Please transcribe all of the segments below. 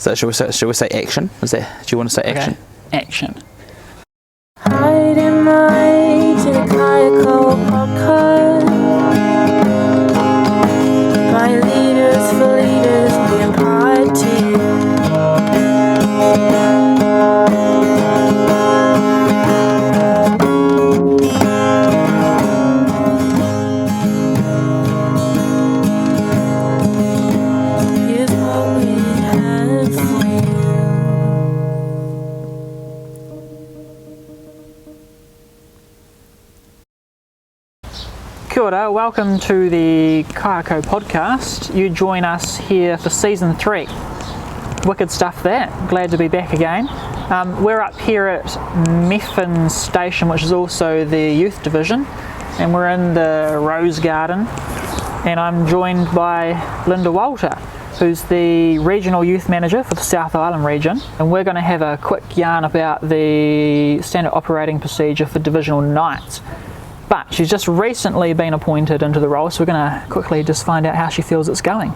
So shall we say action? Do you want to say action? Okay. Action. Hiding lights in a Kaiako podcast. My leaders for leaders being pod to you. Here's what we have for you. Kia ora, welcome to the Kaiako podcast. You join us here for season 3. Wicked stuff there, glad to be back again. We're up here at Methven Station, which is also the youth division, and we're in the Rose Garden, and I'm joined by Lynda Walter, who's the Regional Youth Manager for the South Island region, and we're going to have a quick yarn about the standard operating procedure for Divisional Nights. But she's just recently been appointed into the role, so we're going to quickly just find out how she feels it's going.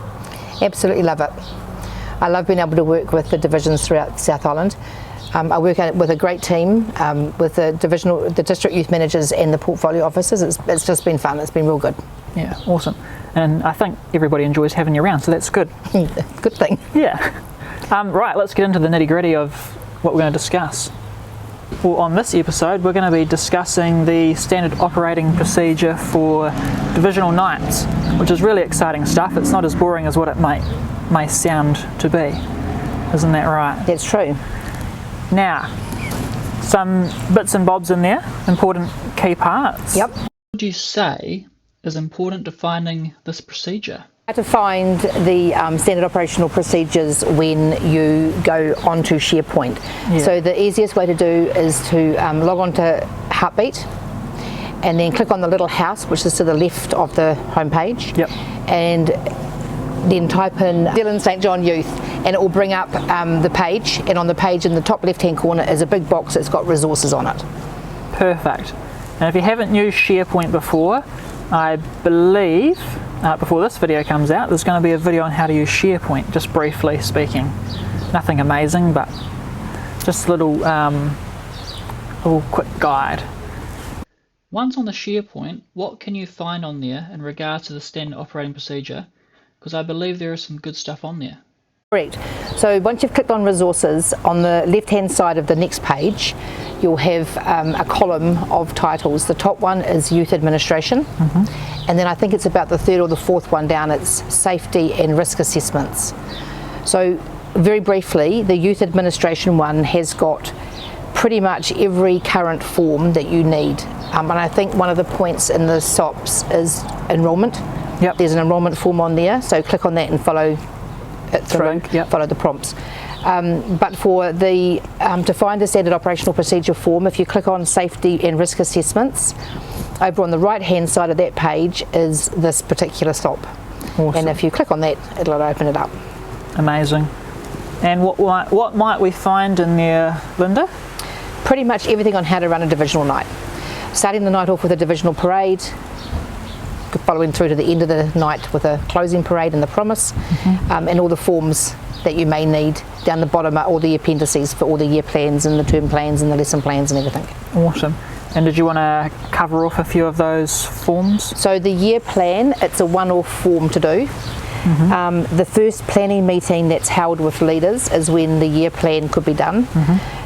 Absolutely love it. I love being able to work with the divisions throughout South Island. I work with a great team with the district youth managers and the portfolio officers. It's just been fun. It's been real good. Yeah, awesome. And I think everybody enjoys having you around, so that's good. Good thing. Yeah. Right, let's get into the nitty-gritty of what we're going to discuss. Well, on this episode, we're going to be discussing the standard operating procedure for Divisional Nights, which is really exciting stuff. It's not as boring as what it may sound to be. Isn't that right? That's true. Now, some bits and bobs in there, important key parts. Yep. What would you say is important to finding this procedure? How to find the standard operational procedures when you go onto SharePoint. Yeah. So the easiest way to do is to log on to Heartbeat and then click on the little house, which is to the left of the homepage. Yep. And then type in Dylan St John Youth, and it will bring up the page, and on the page in the top left hand corner is a big box that's got resources on it. Perfect. And if you haven't used SharePoint before, I believe before this video comes out, there's going to be a video on how to use SharePoint, just briefly speaking. Nothing amazing, but just a little quick guide. Once on the SharePoint, what can you find on there in regards to the standard operating procedure? Because I believe there is some good stuff on there. Correct. So once you've clicked on resources, on the left hand side of the next page you'll have a column of titles. The top one is Youth Administration, and then I think it's about the third or the fourth one down, it's Safety and Risk Assessments. So very briefly, the Youth Administration one has got pretty much every current form that you need, and I think one of the points in the SOPs is enrolment. Yep. There's an enrolment form on there, so click on that and follow it through, link, yep. Follow the prompts. But for the to find the standard operational procedure form, if you click on Safety and Risk Assessments, over on the right hand side of that page is this particular SOP. Awesome. And if you click on that, it'll open it up. Amazing. And what might we find in there, Lynda? Pretty much everything on how to run a divisional night. Starting the night off with a divisional parade, following through to the end of the night with a closing parade and the promise, and all the forms that you may need. Down the bottom are all the appendices for all the year plans and the term plans and the lesson plans and everything. Awesome. And did you want to cover off a few of those forms? So the year plan, it's a one-off form to do. The first planning meeting that's held with leaders is when the year plan could be done.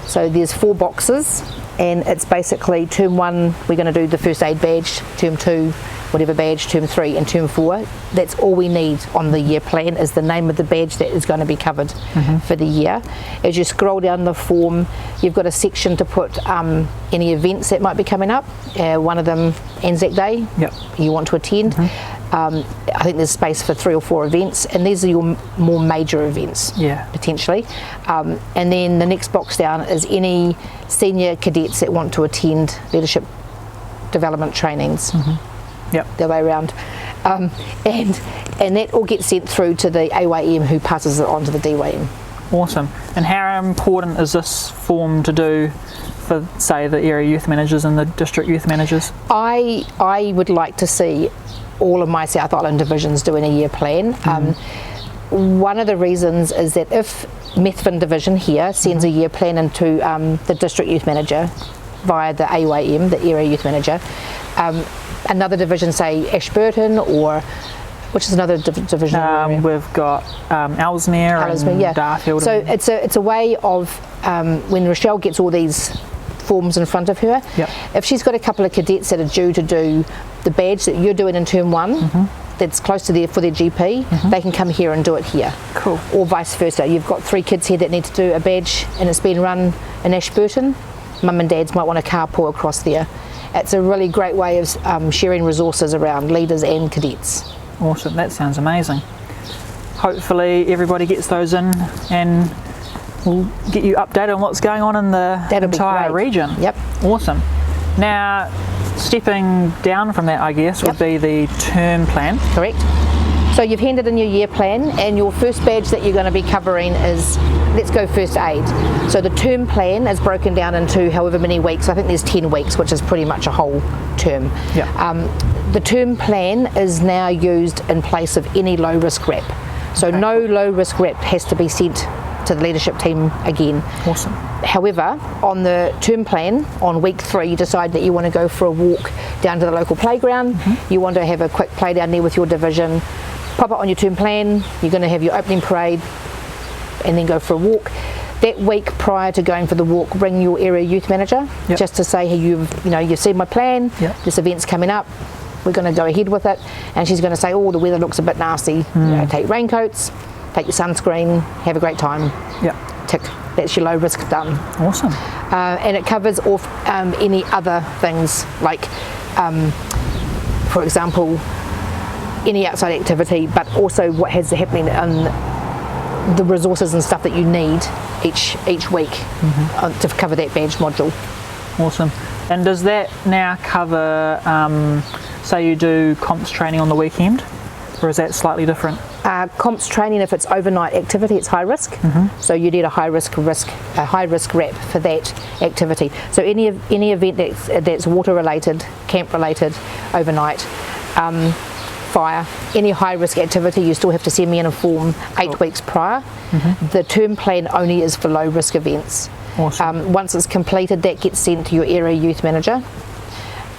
So there's 4 boxes, and it's basically term 1 we're going to do the first aid badge, term 2 whatever badge, term 3 and term 4. That's all we need on the year plan, is the name of the badge that is going to be covered for the year. As you scroll down the form, you've got a section to put any events that might be coming up. One of them, Anzac Day, you want to attend. I think there's space for 3 or 4 events, and these are your more major events, potentially. And then the next box down is any senior cadets that want to attend leadership development trainings. The way around, and that all gets sent through to the AYM, who passes it on to the DYM. Awesome. And how important is this form to do for, say, the area youth managers and the district youth managers? I would like to see all of my South Island divisions doing a year plan. one of the reasons is that if Methven Division here sends a year plan into the district youth manager via the AYM, the area youth manager, another division, say Ashburton, or which is another division area? We've got Ellesmere and yeah. Darfield. So it's a way of when Rochelle gets all these forms in front of her, Yep. if she's got a couple of cadets that are due to do the badge that you're doing in term 1, that's close to for their GP, they can come here and do it here. Cool. Or vice versa. You've got 3 kids here that need to do a badge and it's being run in Ashburton. Mum and dads might want to carpool across there. It's a really great way of sharing resources around leaders and cadets. Awesome, that sounds amazing. Hopefully everybody gets those in and we'll get you updated on what's going on in the entire region. Yep. Awesome. Now, stepping down from that, I guess, would be the term plan. Correct. So you've handed in your year plan, and your first badge that you're going to be covering is, let's go first aid. So the term plan is broken down into however many weeks. I think there's 10 weeks, which is pretty much a whole term. Yeah. The term plan is now used in place of any low risk rep. So no low risk rep has to be sent to the leadership team again. Awesome. However, on the term plan, on week 3, you decide that you want to go for a walk down to the local playground. You want to have a quick play down there with your division. Pop it on your term plan. You're going to have your opening parade and then go for a walk. That week prior to going for the walk, ring your area youth manager just to say, hey, you've seen my plan. This event's coming up. We're going to go ahead with it. And she's going to say, oh, the weather looks a bit nasty. Take raincoats, take your sunscreen, have a great time. Tick. That's your low risk done. Awesome. And it covers off any other things like, for example, any outside activity, but also what has happening in the resources and stuff that you need each week to cover that badge module. Awesome. And does that now cover, say you do comps training on the weekend, or is that slightly different? Comps training, if it's overnight activity, it's high risk. So you need a high risk rep for that activity. So any event that's water related, camp related, overnight, fire, any high risk activity, you still have to send me in a form 8 weeks prior. The term plan only is for low risk events. Awesome. Once it's completed, that gets sent to your area youth manager,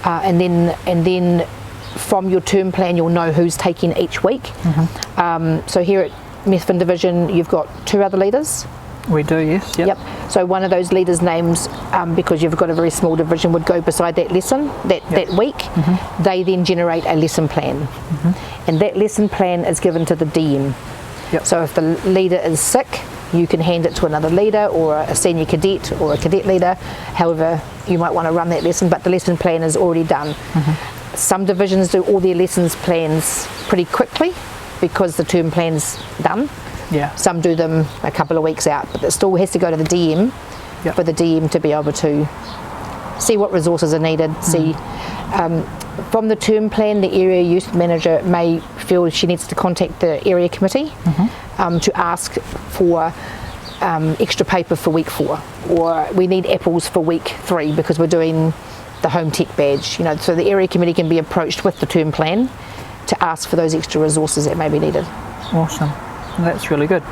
and then from your term plan you'll know who's taking each week. So here at Methven Division you've got 2 other leaders. We do, yes. Yep. So one of those leaders' names, because you've got a very small division, would go beside that lesson that week. They then generate a lesson plan, and that lesson plan is given to the DM. So if the leader is sick, you can hand it to another leader or a senior cadet or a cadet leader, however you might want to run that lesson, but the lesson plan is already done. Some divisions do all their lessons plans pretty quickly because the term plan's done. Some do them a couple of weeks out, but it still has to go to the DM for the DM to be able to see what resources are needed, see from the term plan the area youth manager may feel she needs to contact the area committee to ask for extra paper for week 4, or we need apples for week 3 because we're doing the home tech badge, so the area committee can be approached with the term plan to ask for those extra resources that may be needed. Awesome. That's really good.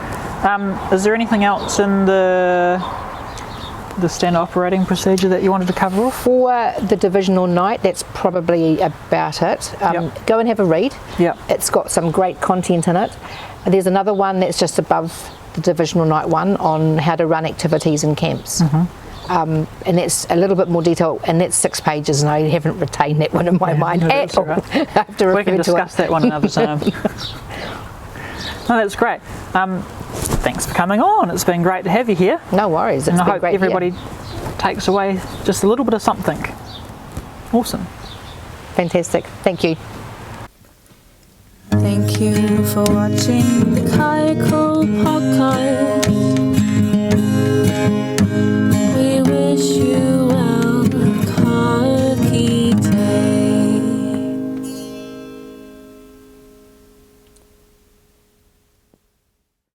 Is there anything else in the standard operating procedure that you wanted to cover off? For the divisional night, that's probably about it. Go and have a read. It's got some great content in it. There's another one that's just above the divisional night one on how to run activities in camps. And that's a little bit more detail, and that's 6 pages, and I haven't retained that one in my mind at all. Right. I have to We can discuss that one another time. No, that's great. Thanks for coming on. It's been great to have you here. No worries. And I hope everybody takes away just a little bit of something. Awesome. Fantastic. Thank you. Thank you for watching the Kaiako podcast.